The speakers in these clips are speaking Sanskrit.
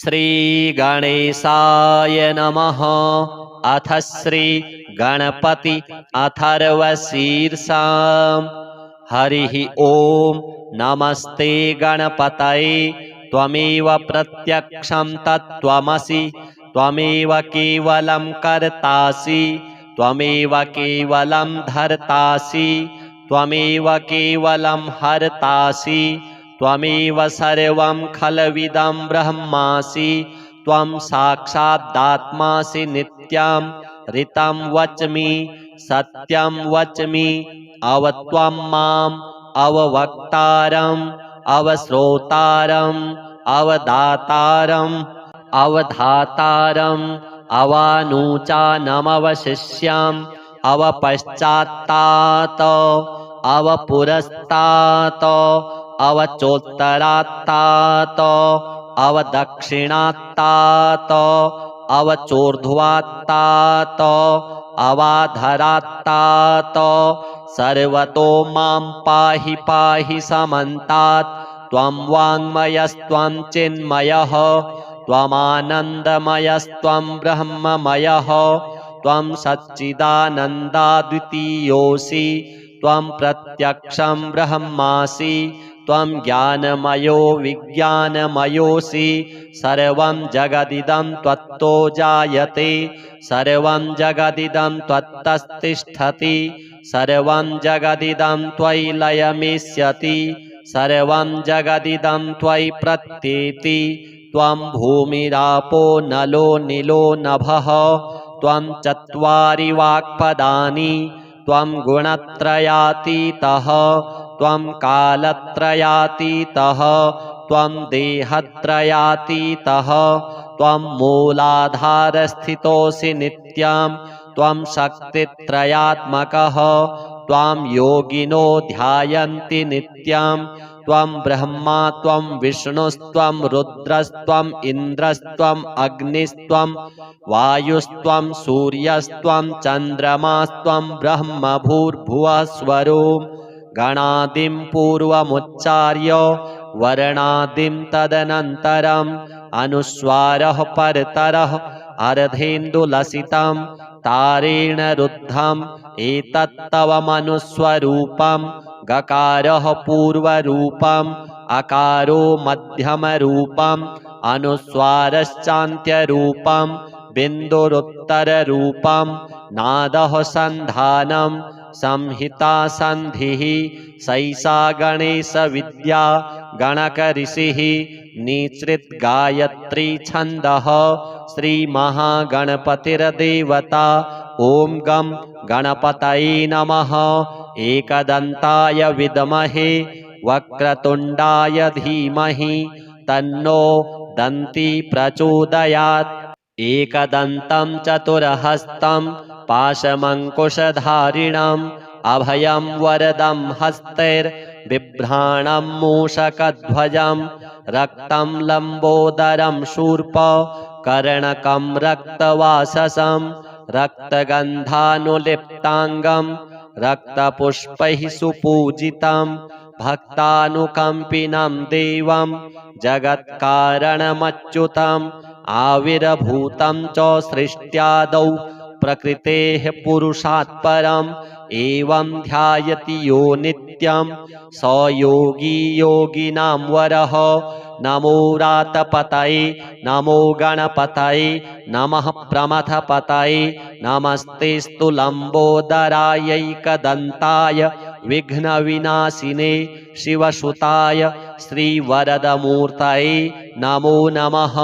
श्रीगणेशाय नमः। अथ श्री गणपति अथर्वशीर्षाम्। हरिः ओम। नमस्ते गणपतये। त्वमेव प्रत्यक्षं तत्त्वमसि। त्वमेव केवलं कर्तासि। त्वमेव केवलं धर्तासि। त्वमेव केवलं हर्तासि। त्वमेव सर्वं खलविदं ब्रह्मासि। त्वं साक्षादात्मासि नित्यं ऋतं वच्मि सत्यं वच्मि। अवत्वं माम् अववक्तारम् अवश्रोतारम् अवदातारम् अवधातारम् अवानुचानमवशिष्याम् अवपश्चात्तात् अवपुरस्तात् अवचोत्तरात्तात् अवदक्षिणात्तात् अवचोर्ध्वात्तात् अवाधरात्तात् सर्वतो मां पाहि पाहि समन्तात्। त्वं वाङ्मयस्त्वं चिन्मयः त्वमानन्दमयस्त्वं ब्रह्ममयः। त्वं सच्चिदानन्दाद्वितीयोऽसि। त्वं प्रत्यक्षं ब्रह्मासि। त्वं ज्ञानमयो विज्ञानमयोऽसि। सर्वं जगदिदं त्वत्तो जायते। सर्वं जगदिदं त्वत्तस्तिष्ठति। सर्वं जगदिदं त्वयि लयमिष्यति। सर्वं जगदिदं त्वयि प्रत्येति। त्वं भूमिरापो नलो नीलो नभः। त्वं चत्वारि वाक्पदानि। त्वं गुणत्रयातीतः। त्वं कालत्रयातीतः। त्वं देहत्रयातीतः। त्वं मूलाधारस्थितोऽसि नित्यं। त्वं शक्तित्रयात्मकः। त्वां योगिनो ध्यायन्ति नित्यं। त्वं ब्रह्मा त्वं विष्णुस्त्वं रुद्रस्त्वं इन्द्रस्त्वं अग्निस्त्वं वायुस्त्वं सूर्यस्त्वं चन्द्रमास्त्वं ब्रह्म भूर्भुवः स्वरों। गणादिं पूर्वमुच्चार्य वर्णादिं तदनन्तरम् अनुस्वारः परतरः अर्धेन्दुलसितं तारेण रुद्धम् एतत्तव मनुस्वरूपं। गकारः पूर्वरूपम् अकारो मध्यमरूपम् अनुस्वारश्चान्त्यरूपम् बिन्दुरुत्तररूपम्। नादः सन्धानं संहिता सन्धिः सैषा गणेशविद्या गणकऋषिः निश्रित गायत्री छन्दः। श्रीमहागणपतिर्देवता। ॐ गं गणपतये नमः। एकदन्ताय विद्महे वक्रतुण्डाय धीमहि तन्नो दन्ती प्रचोदयात्। एकदन्तं चतुर्हस्तं पाशमङ्कुशधारिणम् अभयं वरदं हस्तैर्बिभ्राणं मूषकध्वजं। रक्तं लम्बोदरं शूर्प कर्णकं रक्तवाससं। रक्तगन्धानुलिप्ताङ्गं रक्तपुष्पैः सुपूजितं। भक्तानुकम्पिनं देवं जगत्कारणमच्युतम्। आविर्भूतं च सृष्ट्यादौ प्रकृतेः पुरुषात् परम्। एवं ध्यायति यो नित्यं स योगी योगिनां वरः। नमो रातपतये नमो गणपतये नमः प्रमथपतये। नमस्तेस्तु लम्बोदरायैकदन्ताय विघ्नविनाशिने शिवसुताय श्रीवरदमूर्तये नमो नमः।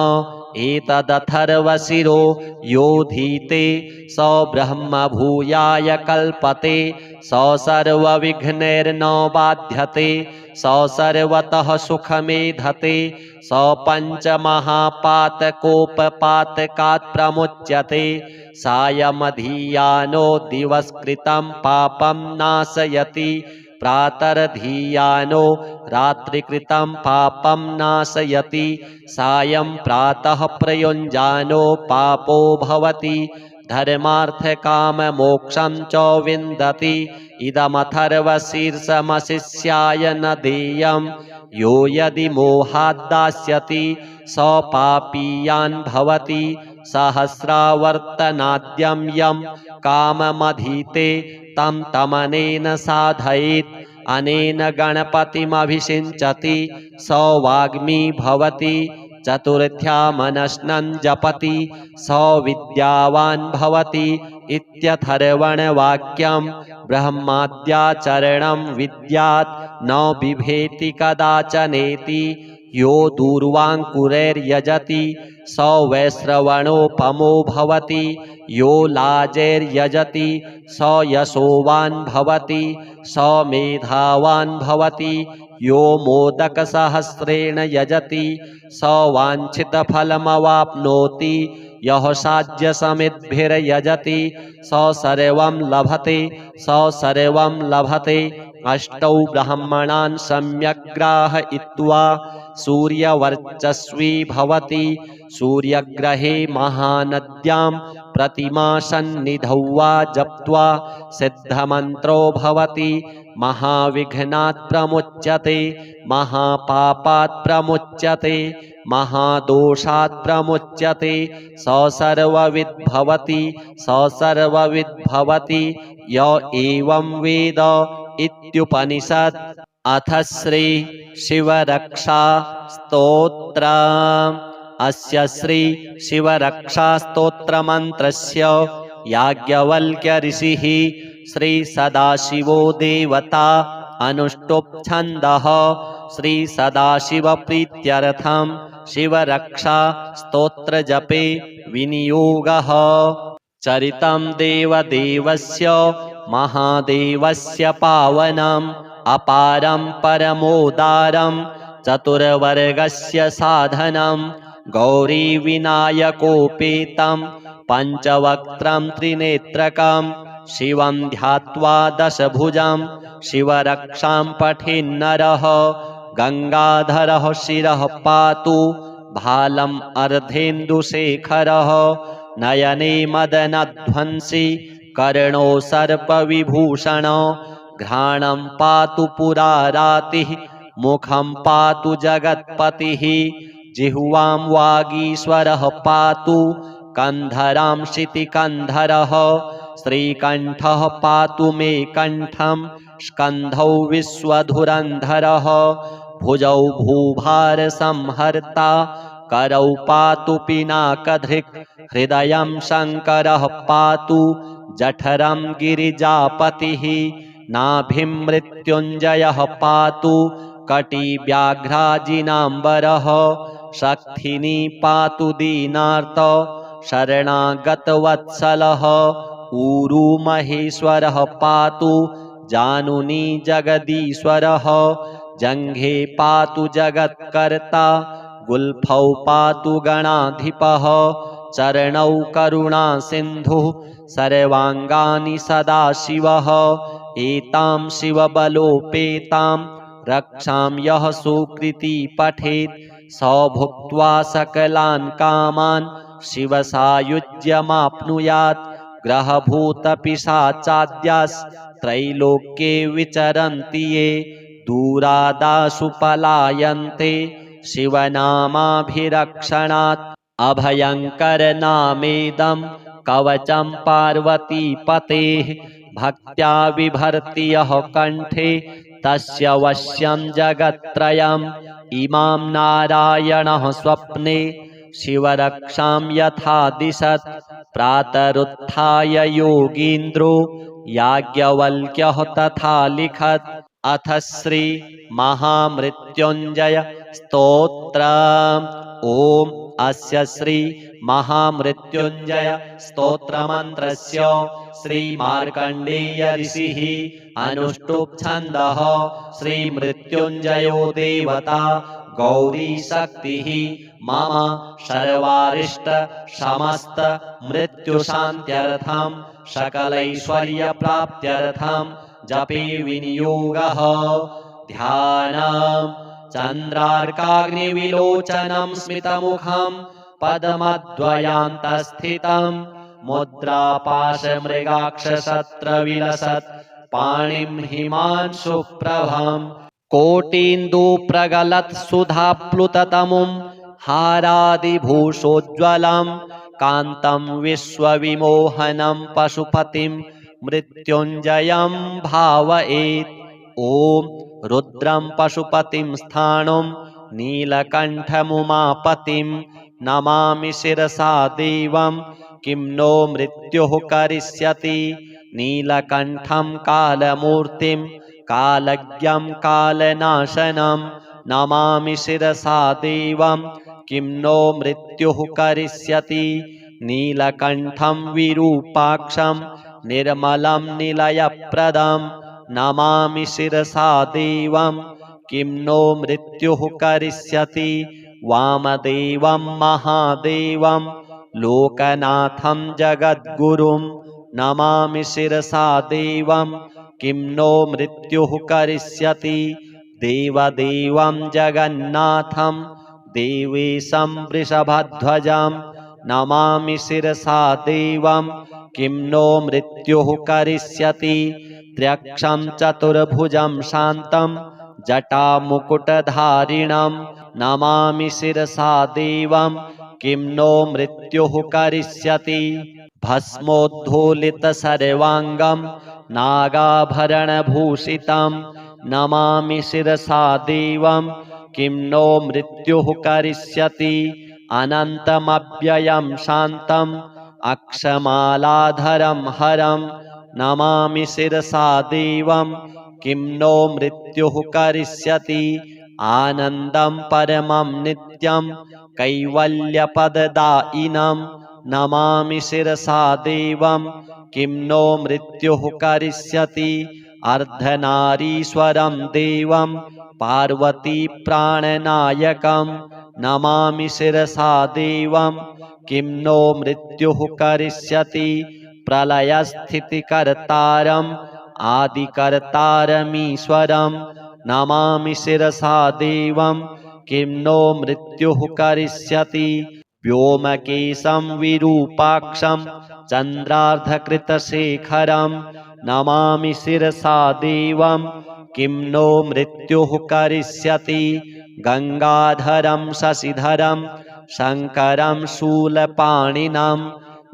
एतदथर्वशिरो योधीते स ब्रह्मभूयाय कल्पते। स सर्वविघ्नैर्न बाध्यते। स सर्वतः सुखमेधते। स पञ्चमहापातकोपपातकात् प्रमुच्यते। सायमधियानो दिवसकृतं पापं नाशयति। प्रातर्धीयानो रात्रिकृतं पापं नाशयति। सायं प्रातः प्रयुञ्जानो पापो भवति। धर्मार्थकाममोक्षं च विन्दति। इदमथर्वशीर्षमशिष्याय न देयं यो यदि मोहाद्दास्यति स पापीयान् भवति सहस्रावर्तनाद्यं यं काममधीते तं तमनेन साधयेत् अनेन गणपतिमभिषिञ्चति स वाग्मी भवति चतुर्थ्यामनश्नं जपति स विद्यावान् भवति इत्यथर्वणवाक्यं ब्रह्माद्याचरणं विद्यात् न बिभेति कदाचनेति यो दूर्वाङ्कुरैर्यजति स वैश्रवणोपमो भवति यो लाजैर्यजति स यशोवान् भवति स मेधावान् भवति यो मोदकसहस्रेण यजति स वाञ्छितफलमवाप्नोति यः साध्यसमिद्भिर्यजति स सर्वं लभते स सर्वं लभते अष्टौ ब्राह्मणान् सम्यक् ग्राहयित्वा सूर्यवर्चस्वी भवति सूर्यग्रहे महानद्यां प्रतिमासन्निधौ वा जप्त्वा सिद्धमन्त्रो भवति महाविघ्नात् प्रमुच्यते महापापात् प्रमुच्यते महादोषात् प्रमुच्यते स सर्वविद् भवति स सर्वविद् भवति य एवं वेद इत्युपनिषत्। अथ श्री शिवरक्षा स्तोत्र। अस्य श्री शिवरक्षा स्तोत्र मंत्रस्य याज्ञवल्क्य ऋषिः श्री सदाशिवो देवता अनुष्टुप् छन्दः श्री सदाशिव प्रीत्यर्थं शिवरक्षा स्तोत्र जपे विनियोगः। चरितं देवदेवस्य महादेवस्य पावनम् अपारं परमोदारं चतुर्वर्गस्य साधनं गौरीविनायकोपेतं पञ्चवक्त्रं त्रिनेत्रकं शिवं ध्यात्वा दशभुजं शिवरक्षां पठेन्नरः गंगाधरः शिरः पातु भालम् अर्धेन्दुशेखरः नयने मदनध्वंसी कर्णो सर्पविभूषणो घ्राणं पातु पुरारातिः मुखं पातु जगत्पतिः जिह्वां वागीश्वरः पातु कन्धरां शितिकन्धरः श्रीकण्ठः पातु मे कण्ठं स्कन्धौ विश्वधुरन्धरः भुजौ भूभारसंहर्ता करौ पातु पिनाकधृक् हृदयं शङ्करः पातु जठरं गिरिजापतिः नाभिं मृत्युञ्जयः पातु कटिव्याघ्राजिनाम्बरः शक्थिनी पातु दीनार्त शरणागतवत्सलः ऊरू महेश्वरः पातु जानुनी जगदीश्वरः जङ्घे पातु जगत्कर्ता गुल्फौ पातु गणाधिपः चरणौ करुणा सिन्धुः सर्वाङ्गानि सदाशिवः एतां शिवबलोपेतां रक्षां यः सुकृती पठेत् स भुक्त्वा सकलान् कामान् शिवसायुज्यमाप्नुयात् ग्रहभूतपिशाचाद्यास्त्रैलोक्ये विचरन्ति ये दूरादाशु पलायन्ते शिवनामाभिरक्षणात् अभयङ्करनामेदं कवचं पार्वतीपतेः भक्त्या बिभर्ति यः कण्ठे तस्य वश्यं जगत्त्रयम् इमां नारायणः स्वप्ने शिवरक्षां यथा दिशत् प्रातरुत्थाय योगीन्द्रो याज्ञवल्क्यः तथा लिखत्। अथ श्री महामृत्युञ्जय स्तोत्र। ओम अस्य श्री महामृत्युञ्जय स्तोत्रमन्त्रस्य श्री मार्कण्डेय ऋषिः अनुष्टुप् छन्दः श्री मृत्युञ्जयो देवता गौरी शक्तिः मम सर्वारिष्ट समस्त मृत्युशान्त्यर्थं सकलैश्वर्यप्राप्त्यर्थं जपे विनियोगः। ध्यानम् चन्द्रार्काग्निविलोचनं स्मितमुखं पद्मद्वयान्तस्थितं मुद्रापाशमृगाक्षशस्त्रविलसत् पाणिं हिमांशुप्रभम् कोटीन्दुप्रगलत्सुधाप्लुततमुं हारादिभूषोज्ज्वलं कान्तं विश्वविमोहनं पशुपतिं मृत्युञ्जयं भावयेत्। ॐ रुद्रं पशुपतिं स्थाणुं नीलकण्ठमुमापतिं नमामि शिरसा देवं किं नो मृत्युः करिष्यति। नीलकण्ठं कालमूर्तिं कालज्ञं कालनाशनं नमामि शिरसा देवं किं नो मृत्युः करिष्यति। नीलकण्ठं विरूपाक्षं निर्मलं निलयप्रदं नमामि शिरसा देवं किं नो मृत्युः करिष्यति। वामदेवं महादेवं लोकनाथं जगद्गुरुं नमामि शिरसा देवं किं नो मृत्युः करिष्यति। देवदेवं जगन्नाथं देवेशं वृषभध्वजं नमामि शिरसा देवं किं नो मृत्युः करिष्यति। त्र्यक्षं चतुर्भुजं शान्तं जटामुकुटधारिणं नमामि शिरसा देवं किं नो मृत्युः करिष्यति। भस्मोद्धूलितसर्वाङ्गं नागाभरणभूषितं नमामि शिरसा देवं किं नो मृत्युः करिष्यति। अनन्तमव्ययं शान्तम् अक्षमालाधरं हरं नमामि शिरसा देवं किं नो मृत्युः करिष्यति। आनन्दं परमं नित्यं कैवल्यपददायिनं नमामि शिरसा देवं किं नो मृत्युः करिष्यति। अर्धनारीश्वरं देवं पार्वतीप्राणनायकं नमामि शिरसा देवं किं नो मृत्युः करिष्यति। प्रलयस्थितिकर्तारम् आदिकर्तारमीश्वरं नमामि शिरसा देवं किं नो मृत्युः करिष्यति। व्योमकेशं विरूपाक्षं चन्द्रार्धकृतशेखरं नमामि शिरसा देवं किं नो मृत्युः करिष्यति। गंगाधरं शशिधरं शङ्करं शूलपाणिनं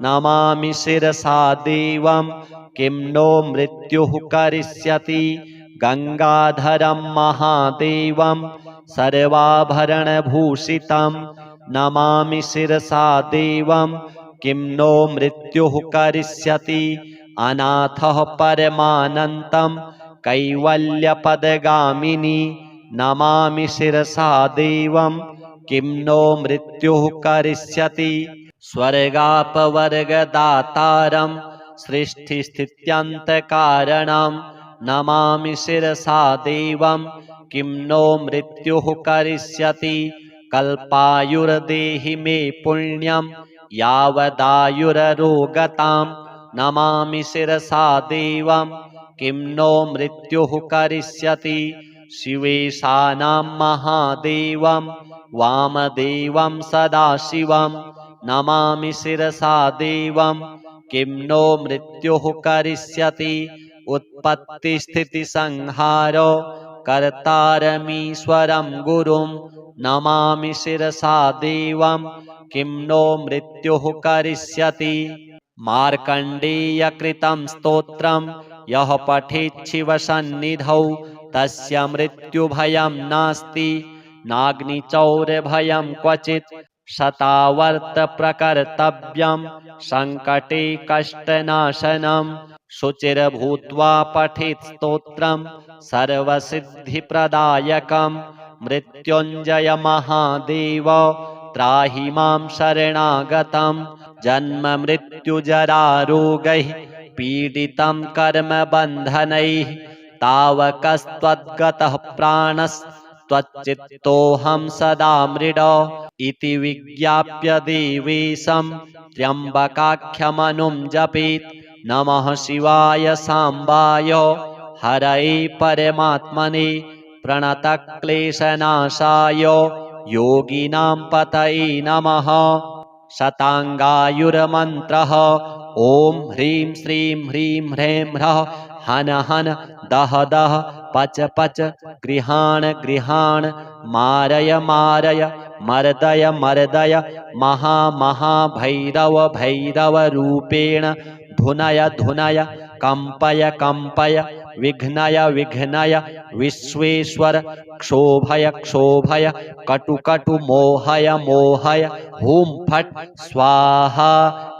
नमामि शिरसा देवं किं नो मृत्युः करिष्यति। गंगाधरं महादेवं सर्वाभरणभूषितं नमामि शिरसा देवं किं नो मृत्युः करिष्यति। अनाथः परमानन्तं कैवल्यपदगामिनी नमामि शिरसा देवं किं नो मृत्युः करिष्यति। स्वर्गापवर्गदातारं सृष्टिस्थित्यन्तकारणं नमामि शिरसा देवं किं नो मृत्युः करिष्यति। कल्पायुर्देहि मे पुण्यं यावदायुररोगतां नमामि शिरसा देवं किं नो मृत्युः करिष्यति। शिवेशानां महादेवं वामदेवं सदाशिवं नमामि शिरसा देवं किं नो मृत्युः करिष्यति। उत्पत्तिस्थितिसंहारो कर्तारमीश्वरं गुरुं नमामि शिरसा देवं किं नो मृत्युः करिष्यति। मार्कण्डेयकृतं स्तोत्रं यः पठेत् शिवसन्निधौ तस्य मृत्युभयं नास्ति नाग्निचौरभयं क्वचित्। शतावर्तप्रकर्तव्यं सङ्कटे कष्टनाशनं शुचिर्भूत्वा पठेत् स्तोत्रं सर्वसिद्धिप्रदायकं। मृत्युञ्जय महादेव त्राहि मां शरणागतं जन्ममृत्युजरारोगैः पीडितं कर्मबन्धनैः तावकस्त्वद्गतः प्राणस्त्वच्चित्तोऽहं सदा मृड इति विज्ञाप्य देवेशं त्र्यम्बकाख्यमनुं जपेत्। नमः शिवाय साम्बाय हरये परमात्मने प्रणतक्लेशनाशाय योगिनां पतये नमः। शताङ्गायुर्मन्त्रः ॐ ह्रीं श्रीं ह्रीं ह्रैं ह्रः हन हन दह दह पच पच गृहाण गृहाण मारय मारय मर्दय मर्दय महा महा भैरव भैरव रूपेण धुनय धुनय कंपय कंपय विघ्नय विघ्नय विश्वेश्वर क्षोभय क्षोभय कटु कटु मोहय मोहय हुं फट् स्वाहा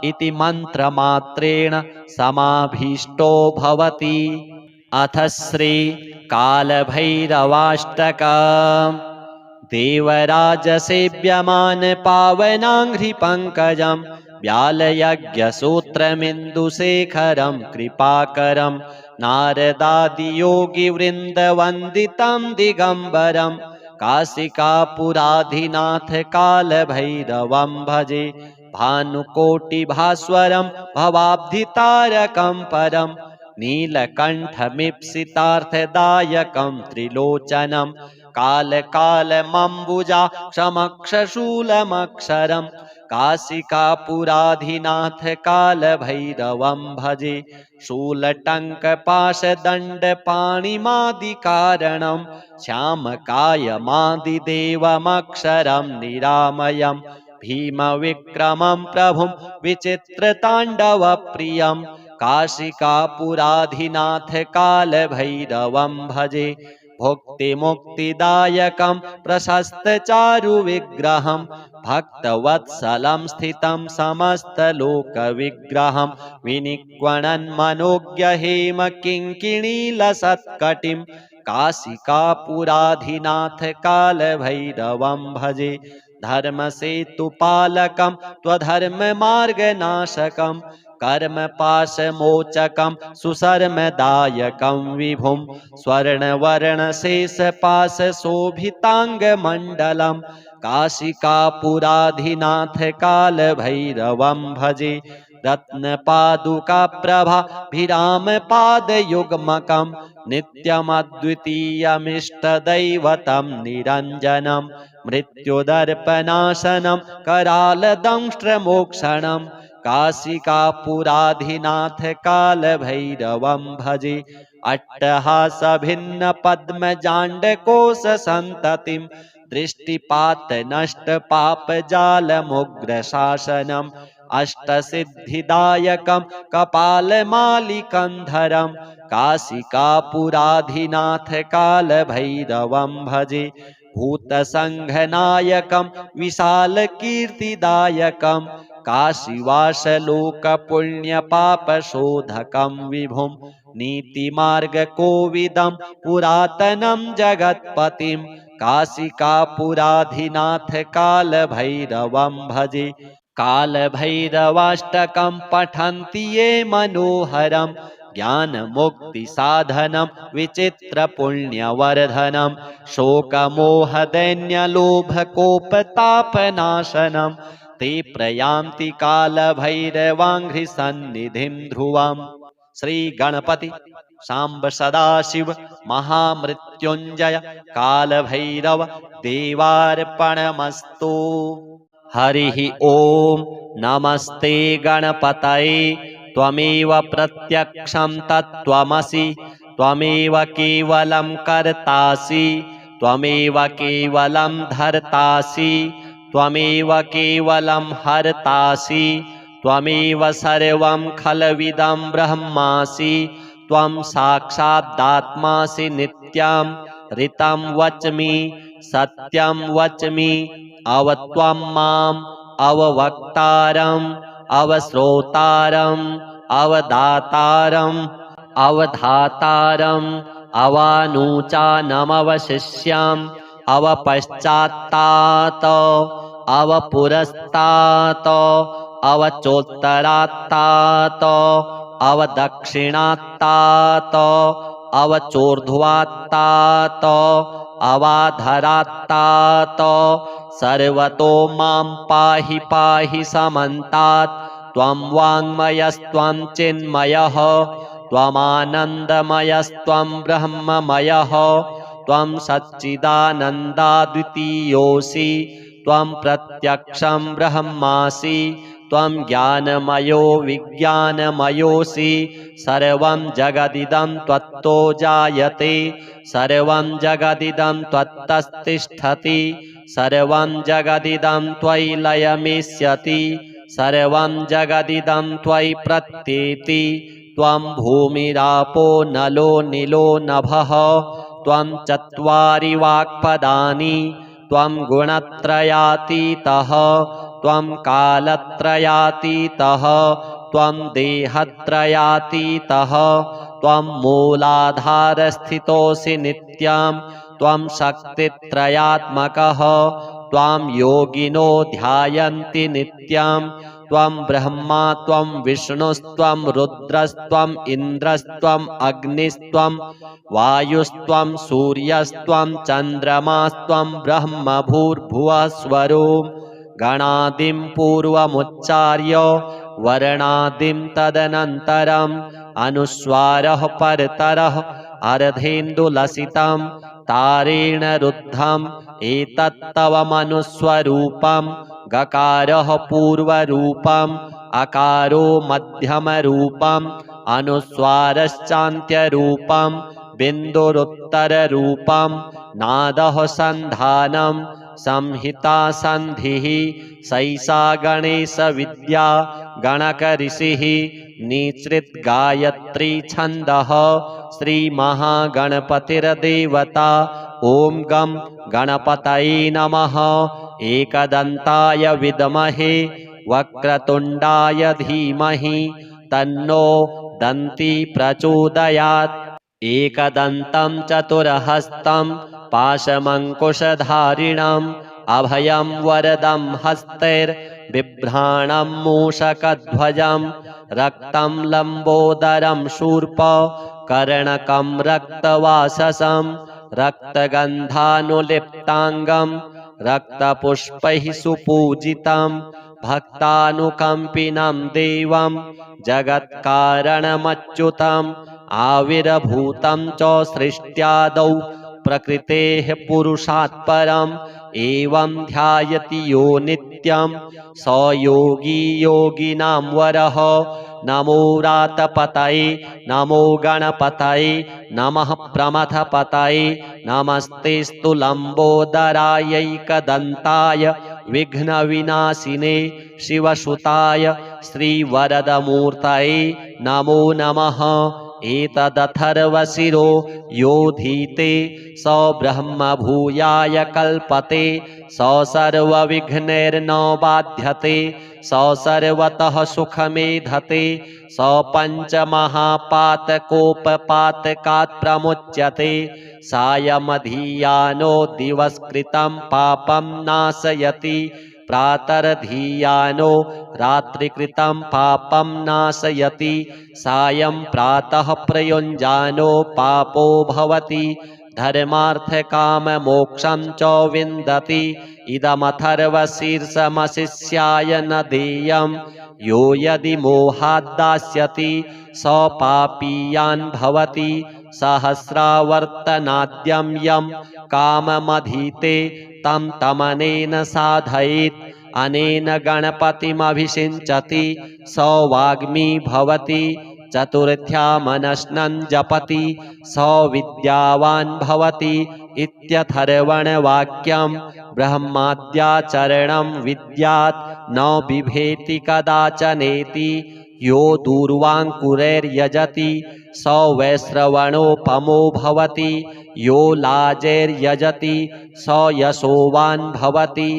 इति मंत्रमात्रेण समाभीष्टो भवति। अथ श्री कालभैरवाष्टकम्। देवराजसेव्यमान पावनाङ्घ्रिपङ्कजं व्यालयज्ञसूत्रमिन्दुशेखरं कृपाकरं नारदादियोगिवृन्दवन्दितं दिगम्बरं काशिकापुराधिनाथ कालभैरवं भजे। भानुकोटिभास्वरं भवाब्धितारकं परं नीलकण्ठमीप्सितार्थदायकं त्रिलोचनं कालकालमम्बुजाक्षमक्षशूलमक्षरं काशिकापुराधिनाथ कालभैरवं भजे। शूलटङ्कपाशदण्डपाणिमादिकारणं श्यामकायमादिदेवमक्षरं निरामयं भीमविक्रमं प्रभुं विचित्रताण्डवप्रियं काशिकापुराधिनाथ कालभैरवं भजे। भुक्तिमुक्तिदायकं प्रशस्तचारुविग्रहं भक्तवत्सलं स्थितं समस्तलोकविग्रहं विनिक्वणन्मनोज्ञहेमकिङ्किणीलसत्कटिं काशिकापुराधिनाथ कालभैरवं भजे। धर्मसेतुपालकं त्वधर्ममार्गनाशकं कर्मपाशमोचकं सुशर्मदायकं विभुं स्वर्णवर्णशेषपाशशोभिताङ्गमण्डलं काशिकापुराधिनाथ कालभैरवं भजे। रत्नपादुकाप्रभाभिरामपादयुग्मकं नित्यमद्वितीयमिष्टदैवतं निरञ्जनं मृत्युदर्पनाशनं करालदंष्ट्रमोक्षणं काशिकापुराधिनाथ कालभैरवं भजे। अट्टहासभिन्नपद्मजाण्डकोशसन्ततिं दृष्टिपातनष्टपापजालमुग्रशासनम् अष्टसिद्धिदायकं कपालमालिकन्धरं काशिकापुराधिनाथ कालभैरवं भजे। भूतसङ्घनायकं विशालकीर्तिदायकं काशीवासलोकपुण्यपापशोधकं विभुं नीतिमार्गकोविदं पुरातनं जगत्पतिं काशिकापुराधिनाथ कालभैरवं भजे। कालभैरवाष्टकं पठन्ति ये मनोहरं ज्ञानमुक्तिसाधनं विचित्रपुण्यवर्धनं शोकमोहदैन्यलोभकोपतापनाशनं ते प्रयान्ति कालभैरवाङ्घ्रिसन्निधिं ध्रुवम्। श्री गणपति सांब सदाशिव महामृत्युंजय कालभैरव देवार्पणमस्तु। हरिः ओम नमस्ते गणपतये। त्वमेव प्रत्यक्षं तत्त्वमसि त्वमेव केवलं कर्तासि त्वमेव केवलं धर्तासि त्वमेव केवलं हर्तासि त्वमेव सर्वं खलविदं ब्रह्मासि त्वं साक्षादात्मासि नित्यं ऋतं वच्मि सत्यं वच्मि अवत्वं माम् अववक्तारम् अवश्रोतारम् अवदातारम् अवधातारम् अवानुचानमवशिष्याम् अवपश्चात्तात् अवपुरस्तात् अवचोत्तरात्तात् अवदक्षिणात्तात् अवचोर्ध्वात्तात् अवाधरात्तात् सर्वतो मां पाहि पाहि समन्तात्। त्वं वाङ्मयस्त्वं चिन्मयः त्वमानन्दमयस्त्वं ब्रह्ममयः त्वं सच्चिदानन्दाद्वितीयोऽसि त्वं प्रत्यक्षं ब्रह्मासि त्वं ज्ञानमयो विज्ञानमयोऽसि सर्वं जगदिदं त्वत्तो जायते सर्वं जगदिदं त्वत्तस्तिष्ठति सर्वं जगदिदं त्वयि लयमिष्यति सर्वं जगदिदं त्वयि प्रत्येति त्वं भूमिरापो नलो नीलो नभः त्वं चत्वारि वाक्पदानि त्वं गुणत्रयातीतः त्वं कालत्रयातीतः त्वं देहत्रयातीतः त्वं मूलाधारस्थितोऽसि नित्यं त्वं शक्तित्रयात्मकः त्वां योगिनो ध्यायन्ति नित्यं त्वं ब्रह्मा त्वं विष्णुस्त्वं रुद्रस्त्वं इन्द्रस्त्वं अग्निस्त्वं वायुस्त्वं सूर्यस्त्वं चन्द्रमास्त्वं ब्रह्म भूर्भुवः स्वरों गणादिं पूर्वमुच्चार्य वर्णादिं तदनन्तरम् अनुस्वारः परतरः अर्धेन्दुलसितं तारेण रुद्धम् एतत्तव मनुस्वरूपं गकारः पूर्वरूपम् अकारो मध्यमरूपम् अनुस्वारश्चान्त्यरूपम् बिन्दुरुत्तररूपम् नादः सन्धानं संहिता सन्धिः सैषा गणेशविद्या गणकऋषिः निसृत गायत्री छन्दः श्रीमहागणपतिर्देवता ॐ गं गणपतये नमः एकदन्ताय विद्महे वक्रतुण्डाय धीमहि तन्नो दन्ती प्रचोदयात् एकदन्तं चतुर्हस्तं पाशमङ्कुशधारिणम् अभयं वरदं हस्तैर्बिभ्राणं मूषकध्वजं रक्तं लम्बोदरं शूर्प कर्णकं रक्तवाससं रक्तगन्धानुलिप्ताङ्गं रक्तपुष्पैः सुपूजितं भक्तानुकम्पिनं देवं जगत्कारणमच्युतम् आविर्भूतं च सृष्ट्यादौ प्रकृतेः पुरुषात् परम् एवं ध्यायति यो नित्यं स योगी योगिनां वरः नमो रातपतये नमो गणपतये नमः प्रमथपतये नमस्तेस्तु लम्बोदरायैकदन्ताय विघ्नविनाशिने शिवसुताय श्रीवरदमूर्तये नमो नमः एतदथर्वशिरो योधीते स ब्रह्म भूयाय कल्पते स सर्वविघ्नैर्न बाध्यते स सर्वतः सुखमेधते स पञ्चमहापातकोपपातकात् प्रमुच्यते सायमधीयानो दिवस्कृतं पापं नाशयति प्रातर्धीयानो रात्रिकृतं पापं नाशयति सायं प्रातः प्रयुञ्जानो पापो भवति धर्मार्थकाममोक्षं च विन्दति इदमथर्वशीर्षमशिष्याय न देयं यो यदि मोहाद्दास्यति स पापीयान् भवति सहस्रावर्तनाद्यं यं काममधीते तं तमनेन साधयेत् अनेन गणपतिमभिषिञ्चति स वाग्मी भवति चतुर्थ्या मनश्नं जपति स विद्यावान् भवति इत्यथर्वणवाक्यं ब्रह्माद्याचरणं विद्यात् न बिभेति कदाचनेति यो दूर्वाङ्कुरैर्यजति स वैश्रवणोपमो भवति यो लाजैर्यजति स यशोवान् भवति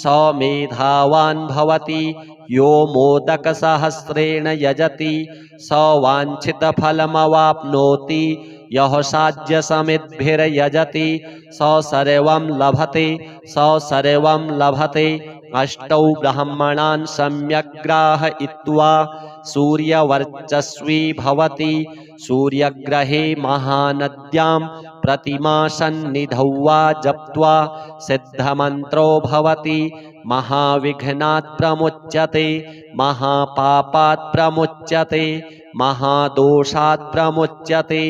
स मेधावान् भवति यो मोदकसहस्रेण यजति स वाञ्छितफलमवाप्नोति यः साध्यसमिद्भिर्यजति स सर्वं लभते स सर्वं लभते अष्टौ ब्राह्मणान् सम्यक् ग्राहयित्वा सूर्यवर्चस्वी भवति सूर्यग्रहे महानद्यां प्रतिमासन्निधौ वा जप्त्वा सिद्धमन्त्रो भवति महाविघ्नात् प्रमुच्यते महापापात् प्रमुच्यते महादोषात् प्रमुच्यते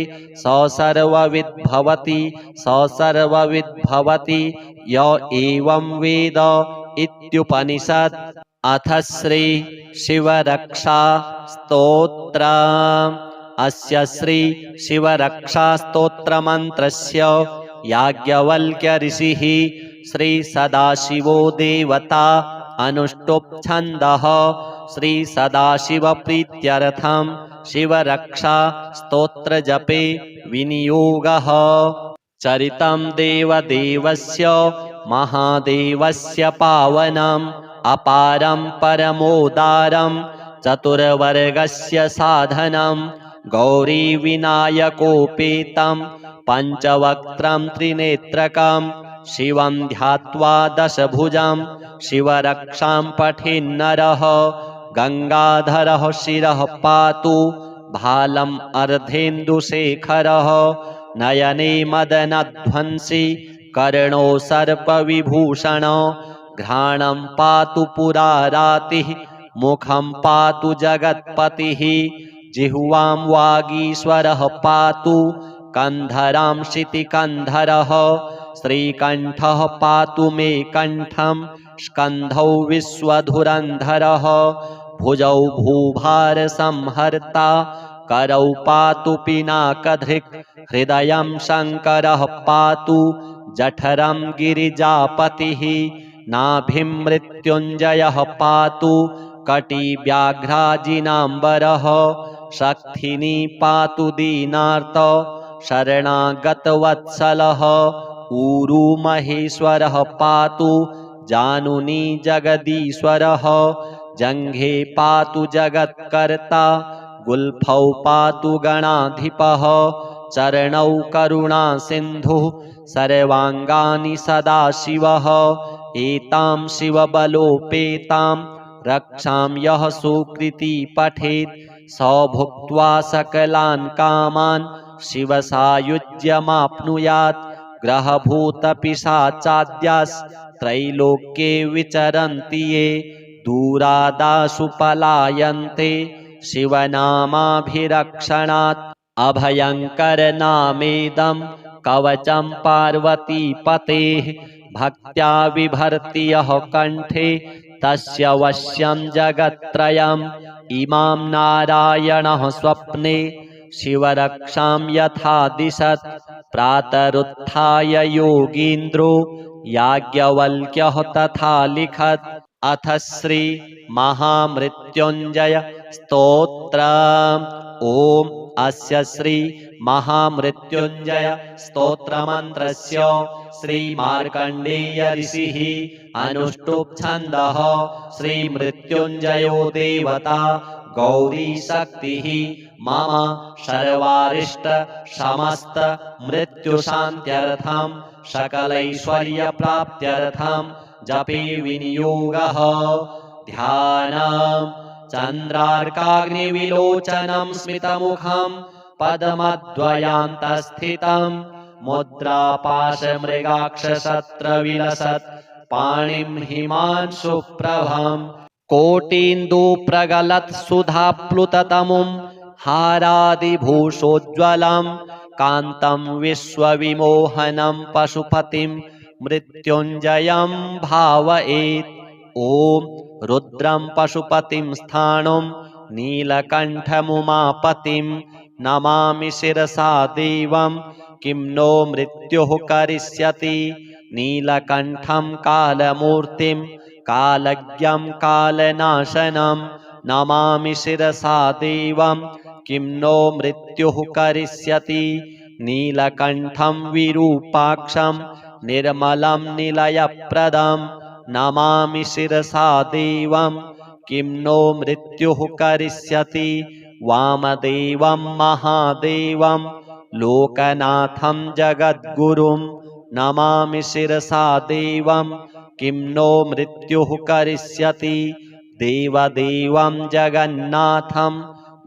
स सर्वविद्भवति स सर्वविद्भवति य एवं वेद इत्युपनिषत्। अथ श्री शिवरक्षा स्तोत्र। अस्य श्री शिवरक्षा स्तोत्रमन्त्रस्य याज्ञवल्क्य ऋषिः श्री सदाशिवो देवता अनुष्टुप् छन्दः। श्री सदाशिव प्रीत्यर्थं शिवरक्षा स्तोत्र जपे विनियोगः। चरितं देवदेवस्य महादेवस्य पावनम् अपारं परमोदारं चतुर्वर्गस्य साधनं गौरीविनायकोपेतं पञ्चवक्त्रं त्रिनेत्रकं शिवं ध्यात्वा दशभुजं शिवरक्षां पठेन्नरः। गङ्गाधरः शिरः पातु भालम् अर्धेन्दुशेखरः। नयने मदनध्वंसी कर्णो सर्पविभूषणो। घ्राणं पातु पुरारातिः मुखं पातु जगत्पतिः। जिह्वां वागीश्वरः पातु कन्धरां शितिकन्धरः। श्रीकण्ठः पातु मे कण्ठं स्कन्धौ विश्वधुरन्धरः। भुजौ भूभारसंहर्ता करौ पातु पिनाकधृक्। हृदयं शङ्करः पातु जठरं गिरिजापतिः। नाभिं मृत्युञ्जयः पातु कटिव्याघ्राजिनाम्बरः। शक्थिनी पातु दीनार्त शरणागतवत्सलः। ऊरू महेश्वरः पातु जानुनी जगदीश्वरः। जङ्घे पातु जगत्कर्ता गुल्फौ पातु गणाधिपः। चरणौ करुणासिन्धुः सर्वाङ्गानि सदाशिवः। एतां शिवबलोपेतां रक्षां यः सुकृती पठेत् स भुक्त्वा सकलान् कामान् शिवसायुज्यमाप्नुयात्। ग्रहभूतपिशाचाद्यास्त्रैलोक्ये विचरन्ति ये दूरादाशु पलायन्ते शिवनामाभिरक्षणात्। अभयङ्करनामेदं कवचं पार्वतीपतेः भक्त्या बिभर्ति यः कण्ठे तस्य वश्यं जगत्त्रयम्। इमां नारायणः स्वप्ने शिवरक्षां यथा दिशत् प्रातरुत्थाय योगीन्द्रो याज्ञवल्क्यः तथा लिखत्। अथ श्री महामृत्युञ्जय स्तोत्र। ओम अस्य श्री महामृत्युञ्जय स्तोत्रमन्त्रस्य श्री मार्कण्डेय ऋषिः अनुष्टुप् छन्दः। श्री मृत्युञ्जयो देवता गौरी शक्तिः मम सर्वारिष्ट समस्त मृत्युशान्त्यर्थं सकलैश्वर्यप्राप्त्यर्थं जपे विनियोगः। ध्यानम् चन्द्रार्काग्निविलोचनं स्मितमुखं पद्मद्वयान्तस्थितं मुद्रापाशमृगाक्षशस्त्रविलसत् पाणिं हिमांशुप्रभं। कोटीन्दुप्रगलत्सुधाप्लुततमुं हारादिभूषोज्ज्वलं कान्तं विश्वविमोहनं पशुपतिं मृत्युञ्जयं भावयेत्। ॐ रुद्रं पशुपतिं स्थाणुं नीलकण्ठमुमापतिं नमामि शिरसा देवं किं नो मृत्युः करिष्यति। नीलकण्ठं कालमूर्तिं कालज्ञं कालनाशनं नमामि शिरसा देवं किं नो मृत्युः करिष्यति। नीलकण्ठं विरूपाक्षं निर्मलं निलयप्रदं नमामि शिरसा देवं किं नो मृत्युः करिष्यति। वामदेवं महादेवं लोकनाथं जगद्गुरुं नमामि शिरसा देवं किं नो मृत्युः करिष्यति। देवदेवं जगन्नाथं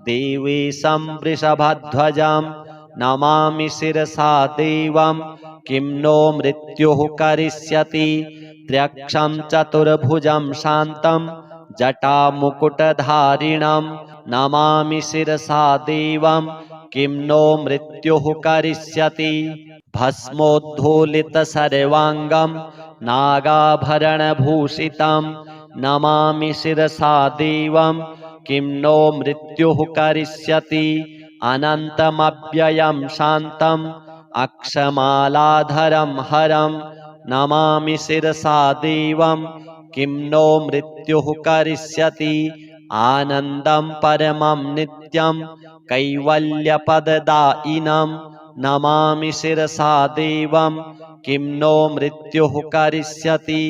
देवेशं वृषभध्वजं नमामि शिरसा देवं किं नो मृत्युः करिष्यति। त्र्यक्षं चतुर्भुजं शान्तं जटामुकुटधारिणं नमामि शिरसा देवं किं नो मृत्युः करिष्यति। भस्मोद्धूलितसर्वाङ्गं नागाभरणभूषितं नमामि शिरसा देवं किं नो मृत्युः करिष्यति अनन्तमव्ययं शान्तम् अक्षमालाधरं हरं नमामि शिरसा देवं किं नो मृत्युः करिष्यति आनन्दं परमं नित्यं कैवल्यपददायिनं नमामि शिरसा देवं किं नो मृत्युः करिष्यति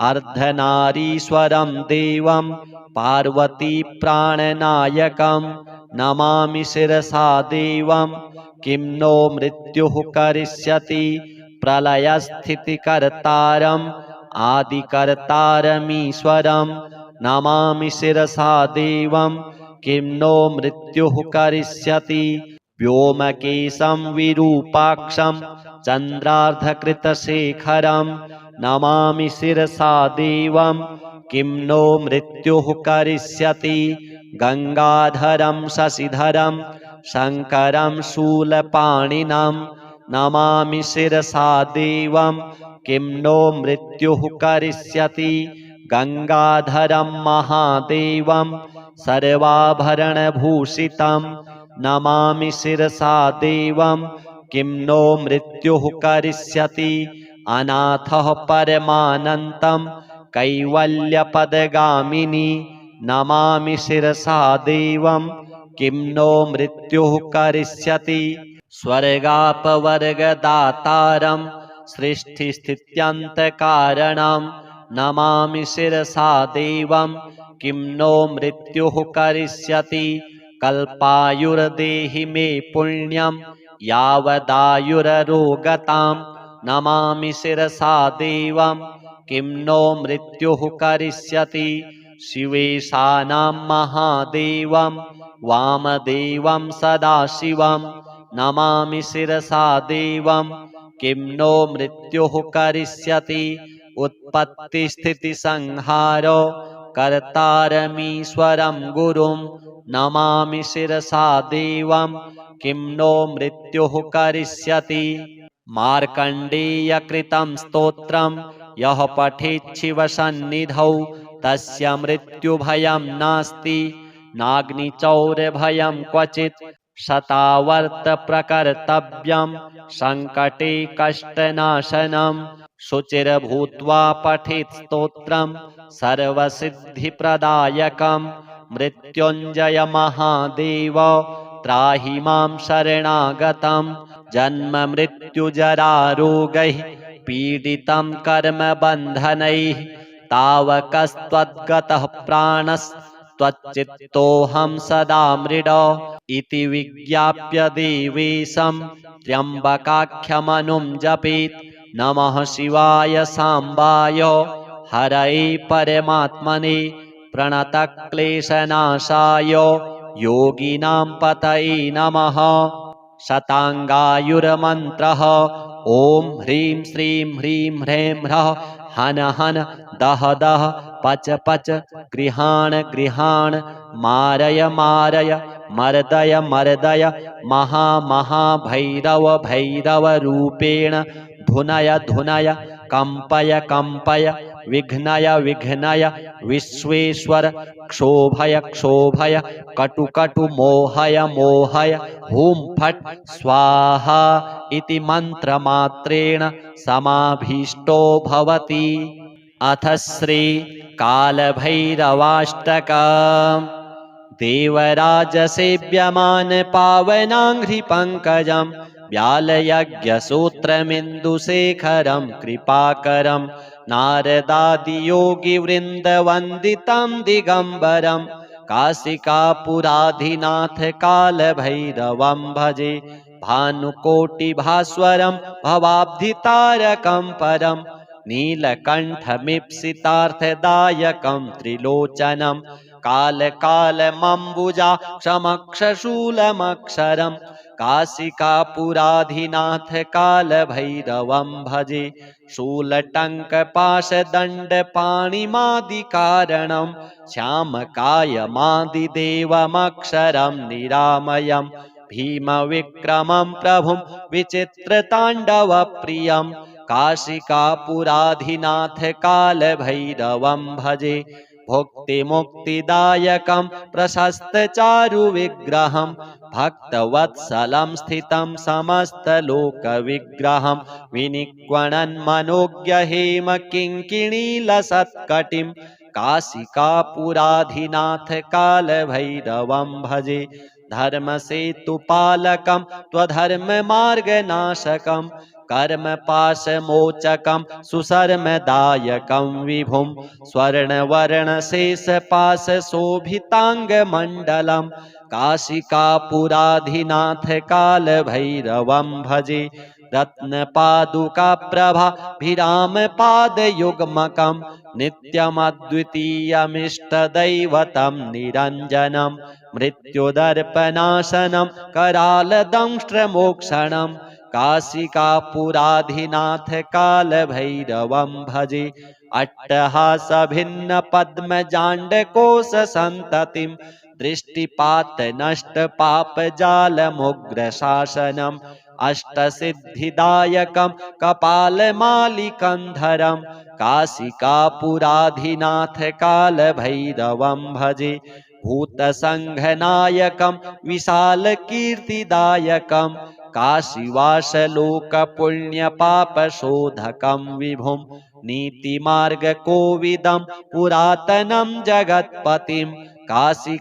अर्धनारीश्वरं देवं पार्वतीप्राणनायकं नमामि शिरसा देवं किं नो मृत्युः करिष्यति प्रलयस्थितिकर्तारम् आदिकर्तारमीश्वरं नमामि शिरसा देवं किं नो मृत्युः करिष्यति व्योमकेशं विरूपाक्षं चन्द्रार्धकृतशेखरं नमामि शिरसा देवं किं नो मृत्युः करिष्यति गंगाधरं शशिधरं शङ्करं शूलपाणिनं नमामि शिरसा देवं किं नो मृत्युः करिष्यति गंगाधरं महादेवं सर्वाभरणभूषितं नमामि शिरसा देवं किं नो मृत्युः करिष्यति अनाथः परमानन्तं कैवल्यपदगामिनी नमामि शिरसा देवं किं नो मृत्युः करिष्यति स्वर्गापवर्गदातारं सृष्टिस्थित्यन्तकारणं नमामि शिरसा देवं किं नो मृत्युः करिष्यति कल्पायुर्देहि मे पुण्यं यावदायुररोगतां नमामि शिरसा देवं किं नो मृत्युः करिष्यति शिवेशानां महादेवं वामदेवं सदाशिवं नमामि शिरसा देवं किं नो मृत्युः करिष्यति उत्पत्तिस्थितिसंहारो कर्तारमीश्वरं गुरुं नमामि शिरसा देवं किं नो मृत्युः करिष्यति मार्कण्डेयकृतं स्तोत्रं यः पठेत् शिवसन्निधौ तस्य मृत्युभयं नास्ति नाग्निचौरभयं क्वचित् शतावर्तप्रकर्तव्यं सङ्कटे कष्टनाशनं शुचिर्भूत्वा पठेत् स्तोत्रं सर्वसिद्धिप्रदायकं मृत्युञ्जय महादेव त्राहि मां शरणागतं जन्ममृत्युजरारोगैः पीडितं कर्मबन्धनैः तावकस्त्वद्गतः प्राणस्त्वच्चित्तोऽहं सदा मृड इति विज्ञाप्य देवेशं त्र्यम्बकाख्यमनुं जपेत् नमः शिवाय साम्बाय हरये परमात्मने प्रणतक्लेशनाशाय योगिनां पतये नमः शताङ्गायुर्मन्त्रः ॐ ह्रीं श्रीं ह्रीं ह्रैं ह्रः हन हन दह दह पच पच गृहाण गृहाण मारय मारय मर्दय मर्दय महा महाभैरव भैरव रूपेण धुनय धुनय कंपय कंपय विघ्नय विघ्नय विश्वेश्वर क्षोभय क्षोभय कटु कटु मोहय मोहय हुं फट् स्वाहा इति मन्त्रमात्रेण समाभीष्टो भवति। अथ श्री कालभैरवाष्टकम् देवराजसेव्यमान पावनाङ्घ्रिपङ्कजं व्यालयज्ञसूत्रमिन्दुशेखरं कृपाकरं नारदादियोगिवृन्दवन्दितं दिगम्बरं काशिकापुराधिनाथ कालभैरवं भजे भानुकोटिभास्वरं भवाब्धितारकं परं नीलकण्ठमीप्सितार्थदायकं त्रिलोचनं कालकालमम्बुजाक्षमक्षशूलमक्षरं काशिकापुराधिनाथ कालभैरवं भजे शूलटङ्कपाशदण्डपाणिमादिकारणं श्यामकायमादिदेवमक्षरं निरामयं भीमविक्रमं प्रभुं विचित्रताण्डवप्रियं काशिकापुराधिनाथ कालभैरवं भजे भुक्तिमुक्तिदायकं प्रशस्तचारुविग्रहं भक्तवत्सलं स्थितं समस्तलोकविग्रहं विनिक्वणन् मनोज्ञहेम किङ्किणीलसत्कटिं काशिकापुराधिनाथ कालभैरवं भजे धर्मसेतुपालकं त्वधर्ममार्गनाशकं कर्मपाशमोचकं सुशर्मदायकं विभुं स्वर्णवर्णशेषपाशशोभिताङ्गमण्डलं काशिकापुराधिनाथ कालभैरवं भजे रत्नपादुकाप्रभाभिरामपादयुग्मकं नित्यमद्वितीयमिष्टदैवतं निरञ्जनं मृत्युदर्पनाशनं करालदंष्ट्रमोक्षणं काशिकापुराधिनाथ कालभैरवं भजे अट्टहासभिन्नपद्मजाण्डकोशसन्ततिं दृष्टिपातनष्टपापजालमुग्रशासनम् अष्टसिद्धिदायकं कपालमालिकन्धरं काशिकापुराधिनाथ कालभैरवं भजे भूतसङ्घनायकं विशालकीर्तिदायकं काशीवासलोकपुण्यपापशोधकं विभुं नीतिमार्गकोविदं पुरातनं जगत्पतिं काशिकापुराधिनाथ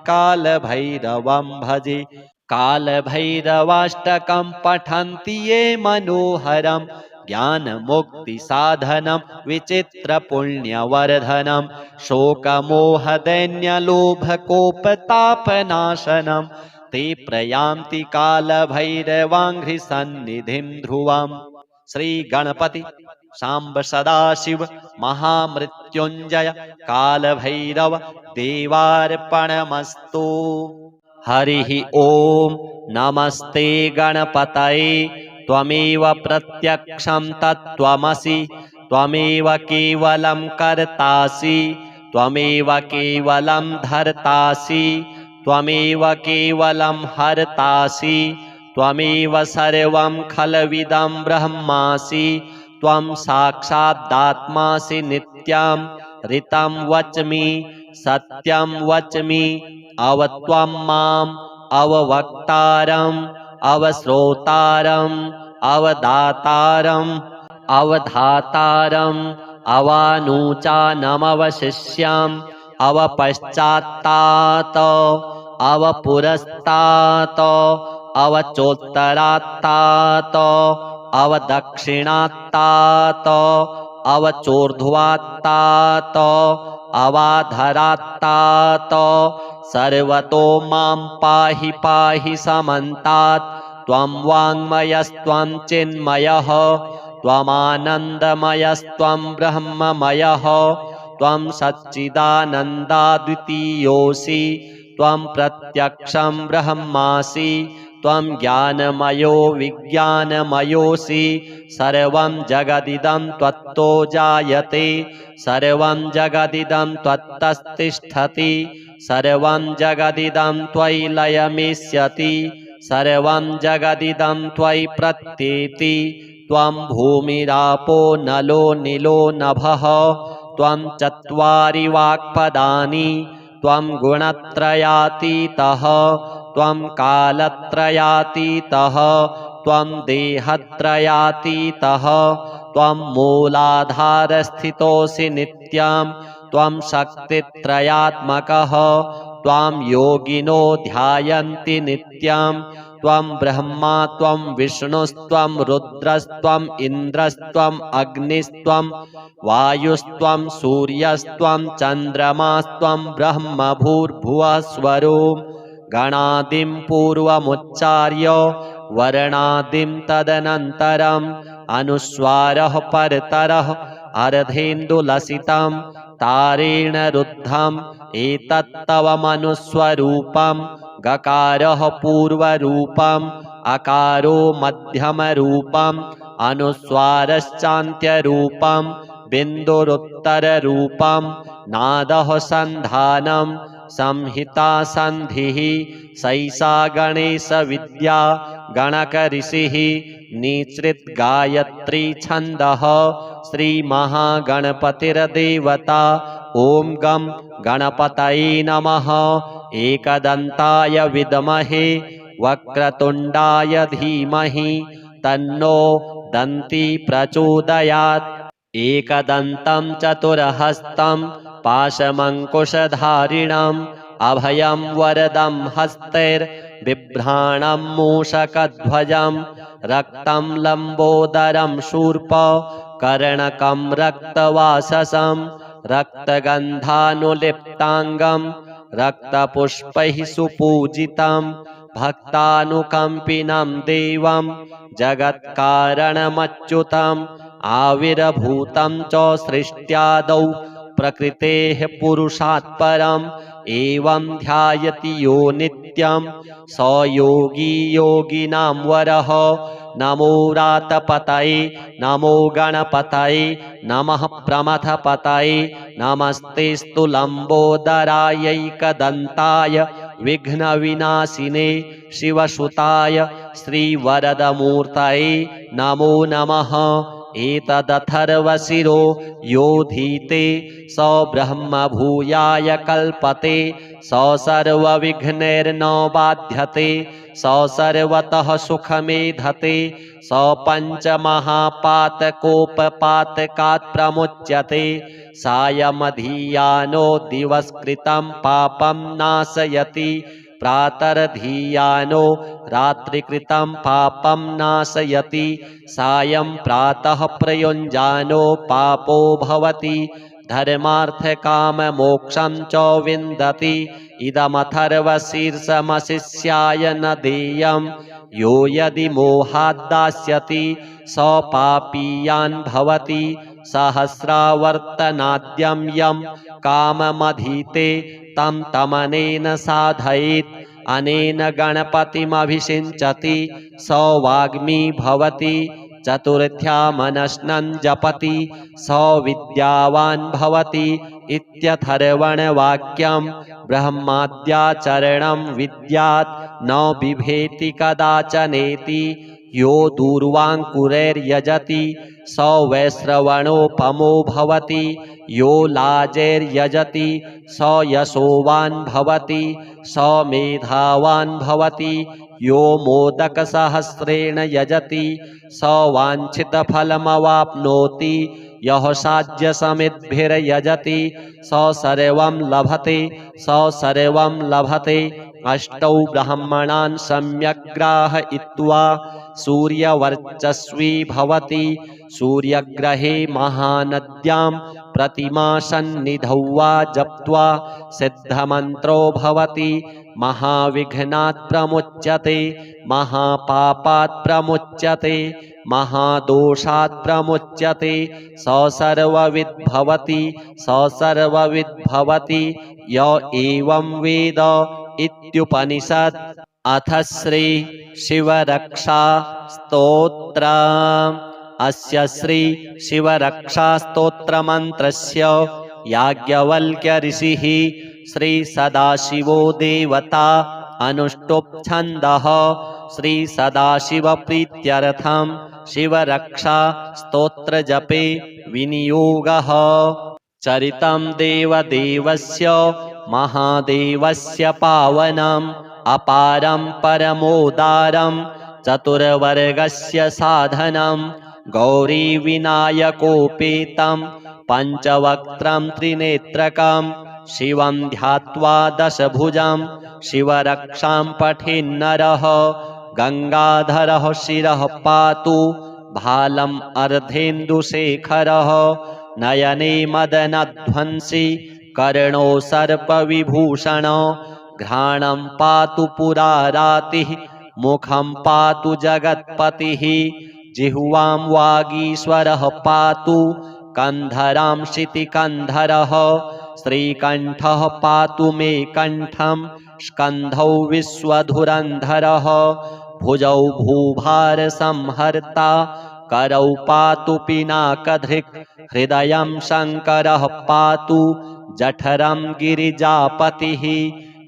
कालभैरवं भजे कालभैरवाष्टकं पठन्ति ये मनोहरं ज्ञानमुक्तिसाधनं विचित्रपुण्यवर्धनं शोकमोहदैन्यलोभकोपतापनाशनं ते प्रयान्ति कालभैरवाङ्घ्रिसन्निधिं ध्रुवम्। श्री गणपति सांब सदाशिव महामृत्युंजय कालभैरव देवार्पणमस्तु। हरिः ओम नमस्ते गणपतये त्वमेव प्रत्यक्षं तत्त्वमसि त्वमेव केवलं कर्तासि त्वमेव केवलं धर्तासि त्वमेव केवलं हर्तासि त्वमेव सर्वं खलविदं ब्रह्मासि त्वं साक्षादात्मासि नित्यं ऋतं वच्मि सत्यं वच्मि अवत्वं माम् अववक्तारम् अवश्रोतारम् अवदातारम् अवधातारम् अवानुचानमवशिष्याम् अवपश्चात्तात अवपुरस्तात अवचोत्तरात्तात अवदक्षिणात्तात अवचोर्ध्वात्तात अवाधरात्तात सर्वतो मां पाहि पाहि समन्तात् त्वं वाङ्मयस्त्वं चिन्मयः त्वमानन्दमयस्त्वं ब्रह्ममयः त्वं सच्चिदानन्दाद्वितीयोऽसि त्वं प्रत्यक्षं ब्रह्मासि त्वं ज्ञानमयो विज्ञानमयोऽसि सर्वं जगदिदं त्वत्तो जायते सर्वं जगदिदं त्वत्तस्तिष्ठति सर्वं जगदिदं त्वयि लयमिष्यति सर्वं जगदिदं त्वयि प्रत्येति त्वं भूमिरापो नलो नीलो नभः त्वं चत्वारि वाक्पदानि त्वं गुणत्रयातीतः त्वं कालत्रयातीतः त्वं देहत्रयातीतः त्वं मूलाधारस्थितोऽसि नित्यं त्वं शक्तित्रयात्मकः त्वां योगिनो ध्यायन्ति नित्यं त्वं ब्रह्मा त्वं विष्णुस्त्वं रुद्रस्त्वं इन्द्रस्त्वं अग्निस्त्वं वायुस्त्वं सूर्यस्त्वं चन्द्रमास्त्वं ब्रह्म भूर्भुवः स्वरों गणादिं पूर्वमुच्चार्य वर्णादिं तदनन्तरम् अनुस्वारः परतरः अर्धेन्दुलसितं तारेण रुद्धम् एतत्तव मनुस्वरूपं गकारः पूर्वरूपम् अकारो मध्यमरूपम् अनुस्वारश्चान्त्यरूपम् बिन्दुरुत्तररूपम् नादः सन्धानम् संहिता सन्धिः सैषा गणेशविद्या गणकऋषिः निसृत गायत्री छन्दः श्रीमहागणपतिर्देवता ॐ गं गणपतये नमः। एकदन्ताय विद्महे वक्रतुण्डाय धीमहि तन्नो दन्ती प्रचोदयात्। एकदन्तं चतुर्हस्तं पाशमङ्कुशधारिणम् अभयं वरदं हस्तैर्बिभ्राणं मूषकध्वजं रक्तं लम्बोदरं शूर्पकर्णकं रक्तवाससं रक्तगन्धानुलिप्ताङ्गं रक्तपुष्पैः सुपूजितं भक्तानुकम्पिनं देवं जगत्कारणमच्युतम् आविर्भूतं च सृष्ट्यादौ प्रकृतेः पुरुषात् परम् एवं ध्यायति यो नित्यं स योगी योगिनां वरः। नमो रातपतये नमो गणपतये नमः प्रमथपतये नमस्तेस्तु लम्बोदरायैकदन्ताय विघ्नविनाशिने शिवसुताय श्रीवरदमूर्तये नमो नमः। एतदथर्वशिरो योधीते स ब्रह्मभूयाय कल्पते स सर्वविघ्नैर्न बाध्यते स सर्वतः सुखमेधते स पञ्चमहापातकोपपातकात् प्रमुच्यते सायमधियानो दिवस्कृतं पापं नाशयति प्रातर्धीयानो रात्रिकृतं पापं नाशयति सायं प्रातः प्रयुञ्जानो पापो भवति धर्मार्थकाममोक्षं च विन्दति इदमथर्वशीर्षमशिष्याय न देयं यो यदि मोहाद्दास्यति स पापीयान् भवति सहस्रावर्तनाद्यं यं काममधीते तं तमनेन साधयेत् अनेन गणपतिमभिषिञ्चति स वाग्मी भवति चतुर्थ्यामनश्नं जपति स विद्यावान् भवति इत्यथर्वणवाक्यं ब्रह्माद्याचरणं विद्यात् न बिभेति कदाचनेति यो दूर्वाङ्कुरैर्यजति स वैश्रवणोपमो भवति यो लाजैर्यजति स यशोवान् भवति स मेधावान् भवति यो मोदकसहस्रेण यजति स वाञ्छितफलमवाप्नोति यः साध्यसमिद्भिर्यजति स सर्वं लभते स सर्वं लभते। अष्टौ ब्राह्मणान् सम्यक् ग्राहयित्वा सूर्यवर्चस्वी भवति सूर्यग्रहे महानद्यां प्रतिमासन्निधौ वा जप्त्वा सिद्धमन्त्रो भवति महाविघ्नात् प्रमुच्यते महापापात् प्रमुच्यते महादोषात् प्रमुच्यते स सर्वविद्भवति स सर्वविद्भवति य एवं वेद इत्युपनिषत्। अथ श्री शिवरक्षा स्तोत्र। अस्य श्री शिवरक्षा स्तोत्रमन्त्रस्य याज्ञवल्क्य ऋषिः श्री सदाशिवो देवता अनुष्टुप् छन्दः श्री सदाशिव प्रीत्यर्थं शिवरक्षा स्तोत्र जपे विनियोगः। चरितं देवदेवस्य महादेवस्य पावनम् अपारं परमोदारं चतुर्वर्गस्य साधनं गौरीविनायकोपेतं पञ्चवक्त्रं त्रिनेत्रकं शिवं ध्यात्वा दशभुजं शिवरक्षां पठेन्नरः गंगाधरः शिरः पातु भालम् अर्धेन्दुशेखरः नयने मदनध्वंसी कर्णो सर्पविभूषणो घ्राणं पातु पुरारातिः मुखं पातु जगत्पतिः जिह्वां वागीश्वरः पातु कंधरां शितिकन्धरः श्रीकण्ठः पातु मे कण्ठं स्कन्धौ विश्वधुरन्धरः भुजौ भूभारसंहर्ता करौ पातु पिनाकधृक् हृदयं शङ्करः पातु जठरं गिरिजापतिः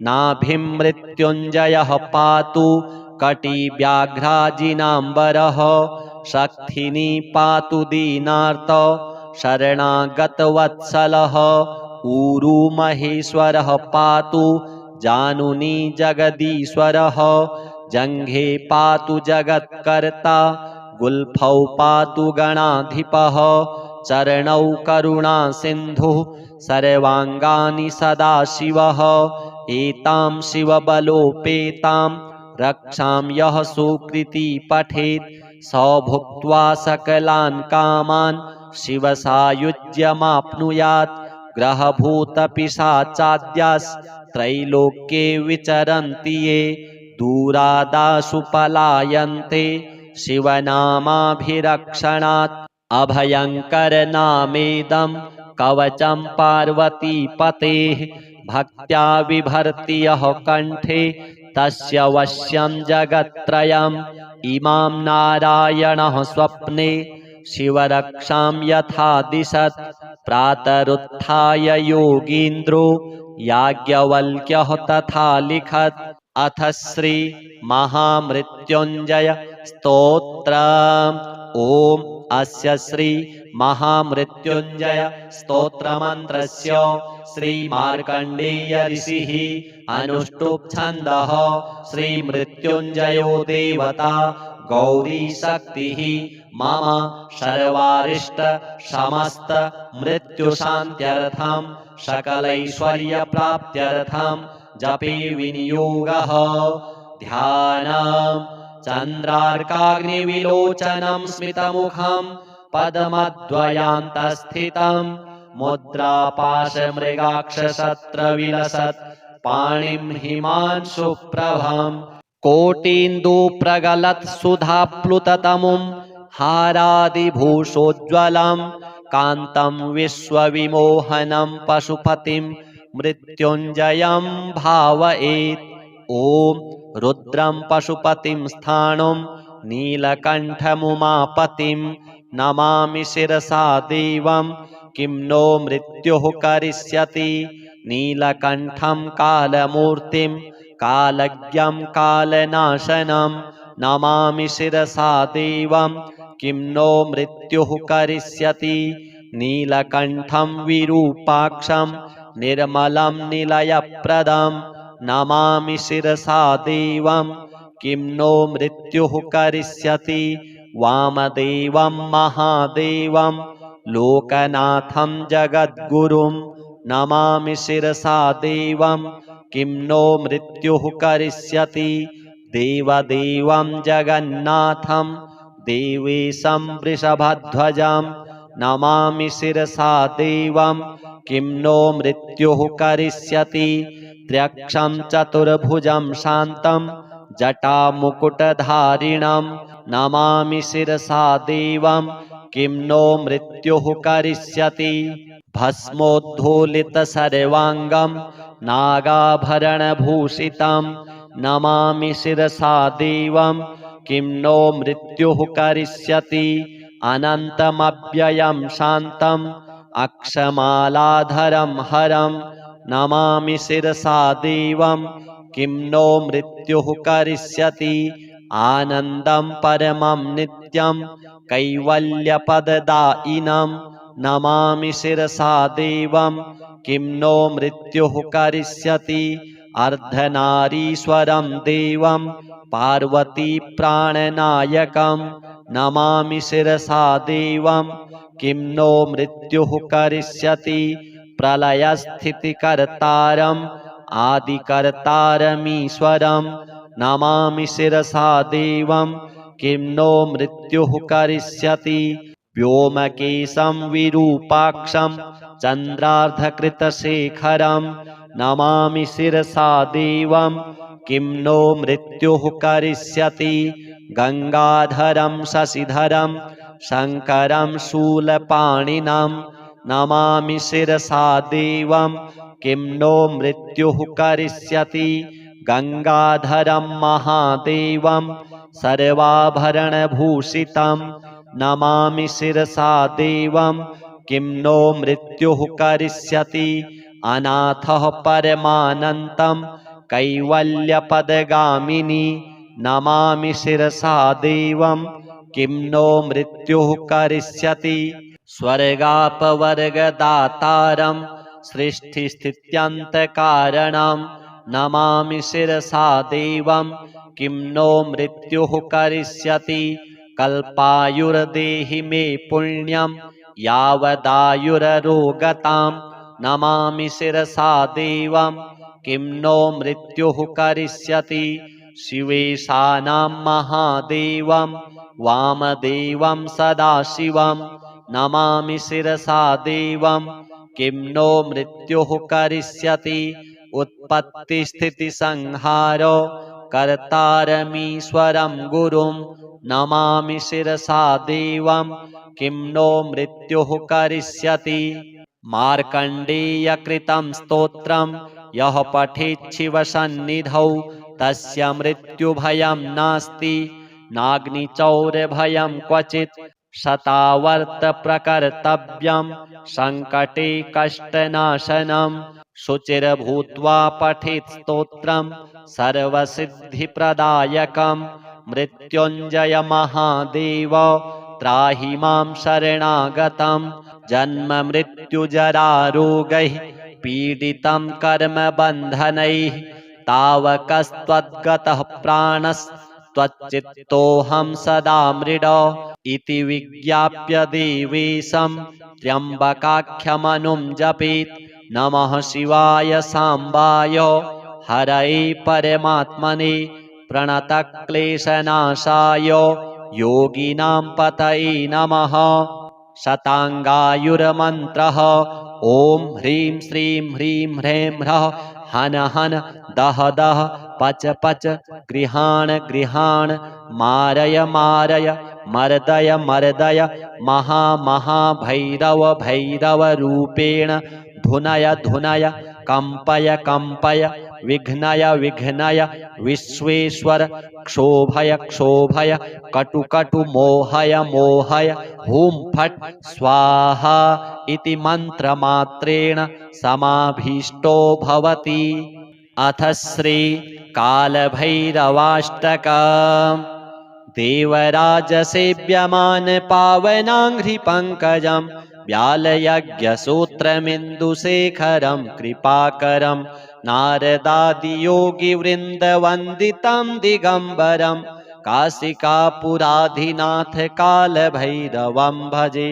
नाभिं मृत्युञ्जयः पातु कटिव्याघ्राजिनाम्बरः शक्थिनी पातु दीनार्त शरणागतवत्सलः ऊरू महेश्वरः पातु जानुनी जगदीश्वरः जङ्घे पातु जगत्कर्ता गुल्फौ पातु गणाधिपः चरणौ करुणा सिन्धुः सर्वाङ्गानि सदाशिवः एतां शिवबलोपेतां रक्षां यः सुकृती पठेत् स भुक्त्वा सकलान् कामान् शिवसायुज्यमाप्नुयात् ग्रहभूतपिशाचाद्यास्त्रैलोक्ये विचरन्ति ये दूरादाशु पलायन्ते शिवनामाभिरक्षणात् अभयङ्करनामेदं कवचं पार्वतीपतेः भक्त्या बिभर्ति यः कण्ठे तस्य वश्यं जगत्त्रयम् इमां नारायणः स्वप्ने शिवरक्षां यथा दिशत् प्रातरुत्थाय योगीन्द्रो याज्ञवल्क्यः तथा लिखत् अथ श्री महामृत्युञ्जय स्तोत्रम्। ॐ अस्य श्री महामृत्युञ्जय स्तोत्रमन्त्रस्य श्री मार्कण्डेय ऋषिः अनुष्टुप् छन्दः श्री मृत्युञ्जयो देवता गौरी शक्तिः मम सर्वारिष्ट समस्त मृत्युशान्त्यर्थं सकलैश्वर्यप्राप्त्यर्थं जपे विनियोगः। ध्यानम् चन्द्रार्काग्निविलोचनं स्मितमुखं पद्मद्वयान्तस्थितं मुद्रापाशमृगाक्षशस्त्रविलसत् पाणिं हिमांशुप्रभं कोटीन्दुप्रगलत्सुधाप्लुततमुं हारादिभूषोज्ज्वलं कान्तं विश्वविमोहनं पशुपतिं मृत्युञ्जयं भावयेत्। ॐ रुद्रं पशुपतिं स्थाणुं नीलकण्ठमुमापतिं नमामि शिरसा देवं किं नो मृत्युः करिष्यति। नीलकण्ठं कालमूर्तिं कालज्ञं कालनाशनं नमामि शिरसा देवं किं नो मृत्युः करिष्यति। नीलकण्ठं विरूपाक्षं निर्मलं निलयप्रदं नमामि शिरसा देवं किं नो मृत्युः करिष्यति। वामदेवं महादेवं लोकनाथं जगद्गुरुं नमामि शिरसा देवं किं नो मृत्युः करिष्यति। देवदेवं जगन्नाथं देवेशं वृषभध्वजं नमामि शिरसा देवं किं नो मृत्युः करिष्यति। त्र्यक्षं चतुर्भुजं शान्तं जटामुकुटधारिणं नमामि शिरसा देवं किं नो मृत्युः करिष्यति। भस्मोद्धूलितसर्वाङ्गं नागाभरणभूषितं नमामि शिरसा देवं किं नो मृत्युः करिष्यति। अनन्तमव्ययं शान्तम् अक्षमालाधरं हरं नमामि शिरसा देवं किं नो मृत्युः करिष्यति। आनन्दं परमं नित्यं कैवल्यपददायिनं नमामि शिरसा देवं किं नो मृत्युः करिष्यति। अर्धनारीश्वरं देवं पार्वतीप्राणनायकं नमामि शिरसा देवं किं नो मृत्युः करिष्यति। प्रलयस्थितिकर्तारम् आदिकर्तारमीश्वरं नमामि शिरसा देवं किं नो मृत्युः करिष्यति। व्योमकेशं विरूपाक्षं चन्द्रार्धकृतशेखरं नमामि शिरसा देवं किं नो मृत्युः करिष्यति। गङ्गाधरं शशिधरं शङ्करं शूलपाणिनं नमामि शिरसा देवं किं नो मृत्युः करिष्यति। गङ्गाधरं महादेवं सर्वाभरणभूषितं नमामि शिरसा देवं किं नो मृत्युः करिष्यति। अनाथः परमानन्तं कैवल्यपदगामिनी नमामि शिरसा देवं किं नो मृत्युः करिष्यति स्वर्गापवर्गदातारं सृष्टिस्थित्यन्तकारणं नमामि शिरसा देवं किं नो मृत्युः करिष्यति कल्पायुर्देहि मे पुण्यं यावदायुररोगतां नमामि शिरसा देवं किं नो मृत्युः करिष्यति शिवेशानां महादेवं वामदेवं सदाशिवं नमामि शिरसा देवं किं नो मृत्युः करिष्यति उत्पत्तिस्थितिसंहारो कर्तारमीश्वरं गुरुं नमामि शिरसा देवं किं नो मृत्युः करिष्यति मार्कण्डेयकृतं स्तोत्रं यः पठेत् शिवसन्निधौ तस्य मृत्युभयं नास्ति नाग्निचौरभयं क्वचित् शतावर्तप्रकर्तव्यं सङ्कटे कष्टनाशनं शुचिर्भूत्वा पठेत् स्तोत्रं सर्वसिद्धिप्रदायकं मृत्युञ्जय महादेव त्राहि मां शरणागतं जन्ममृत्युजरारोगैः पीडितं कर्मबन्धनैः तावकस्त्वद्गतः प्राणस्त्वच्चित्तोऽहं सदा मृड इति विज्ञाप्य देवेशं त्र्यम्बकाख्यमनुं जपेत् नमः शिवाय साम्बाय हरये परमात्मने प्रणतक्लेशनाशाय योगिनां पतये नमः शताङ्गायुर्मन्त्रः ॐ ह्रीं श्रीं ह्रीं ह्रैं ह्रः हन हन दह दह पच पच गृहाण गृहाण मारय मारय मर्दय मर्दय महा महाभैरव भैरव रूपेण धुनय धुनय कंपय कंपय विघ्नय विघ्नय विश्वेश्वर क्षोभय क्षोभय कटु कटु मोहय मोहय हुं फट् स्वाहा इति मन्त्रमात्रेण समाभीष्टो भवति। अथ श्री कालभैरवाष्टकम् देवराजसेव्यमान पावनाङ्घ्रिपङ्कजं व्यालयज्ञसूत्रमिन्दुशेखरं कृपाकरं नारदादियोगिवृन्दवन्दितं दिगम्बरं काशिकापुराधिनाथ कालभैरवं भजे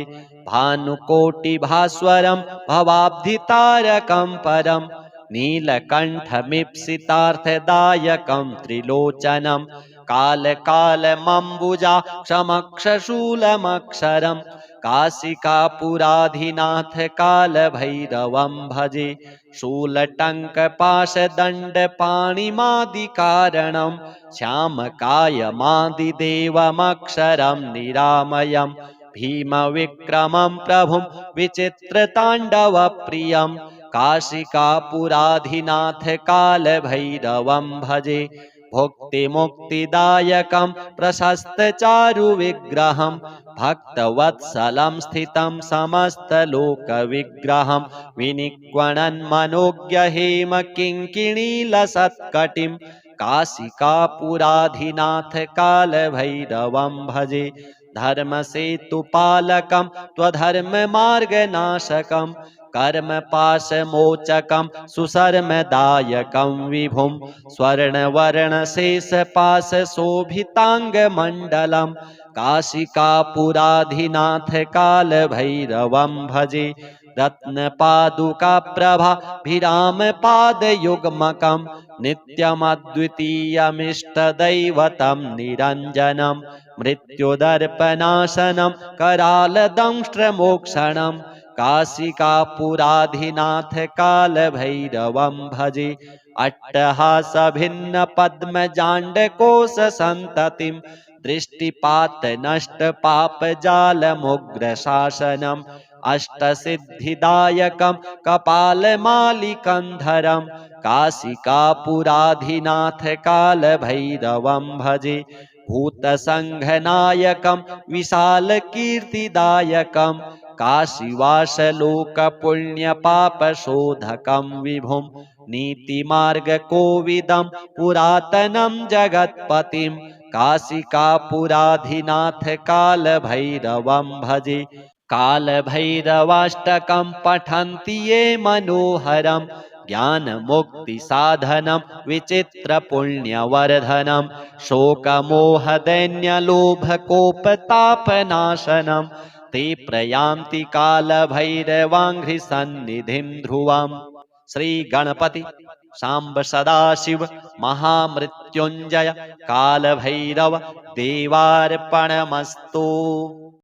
भानुकोटिभास्वरं भवाब्धितारकं परं नीलकण्ठमीप्सितार्थदायकं त्रिलोचनं कालकालमम्बुजाक्षमक्षशूलमक्षरं काशिकापुराधिनाथ कालभैरवं भजे शूलटङ्कपाशदण्डपाणिमादिकारणं श्यामकायमादिदेवमक्षरं निरामयं भीमविक्रमं प्रभुं विचित्रताण्डवप्रियं काशिकापुराधिनाथ कालभैरवं भजे भुक्तिमुक्तिदायकं प्रशस्तचारुविग्रहं भक्तवत्सलं स्थितं समस्तलोकविग्रहं विनिक्वणन्मनोज्ञहेमकिङ्किणीलसत्कटिं काशिकापुराधिनाथ कालभैरवं भजे धर्मसेतुपालकं त्वधर्ममार्गनाशकं कर्मपाशमोचकं सुशर्मदायकं विभुं स्वर्णवर्णशेषपाशशोभिताङ्गमण्डलं काशिकापुराधिनाथ कालभैरवं भजे रत्नपादुकाप्रभाभिरामपादयुग्मकं नित्यमद्वितीयमिष्टदैवतं निरञ्जनं मृत्युदर्पनाशनं करालदंष्ट्रमोक्षणं काशिकापुराधिनाथ कालभैरवं भजे अट्टहासभिन्नपद्मजाण्डकोशसन्ततिं दृष्टिपातनष्टपापजालमुग्रशासनम् अष्टसिद्धिदायकं कपालमालिकन्धरं काशिकापुराधिनाथ कालभैरवं भजे भूतसङ्घनायकं विशालकीर्तिदायकं काशीवासलोकपुण्यपापशोधकं विभुं नीतिमार्गकोविदं पुरातनं जगत्पतिं काशिकापुराधिनाथ कालभैरवं भजे। कालभैरवाष्टकं पठन्ति ये मनोहरं ज्ञानमुक्तिसाधनं विचित्रपुण्यवर्धनं शोकमोहदैन्यलोभकोपतापनाशनं ते प्रयान्ति कालभैरवाङ्घ्रिसन्निधिं ध्रुवम्। श्री गणपति सांब सदाशिव महामृत्युंजय कालभैरव देवार्पणमस्तु।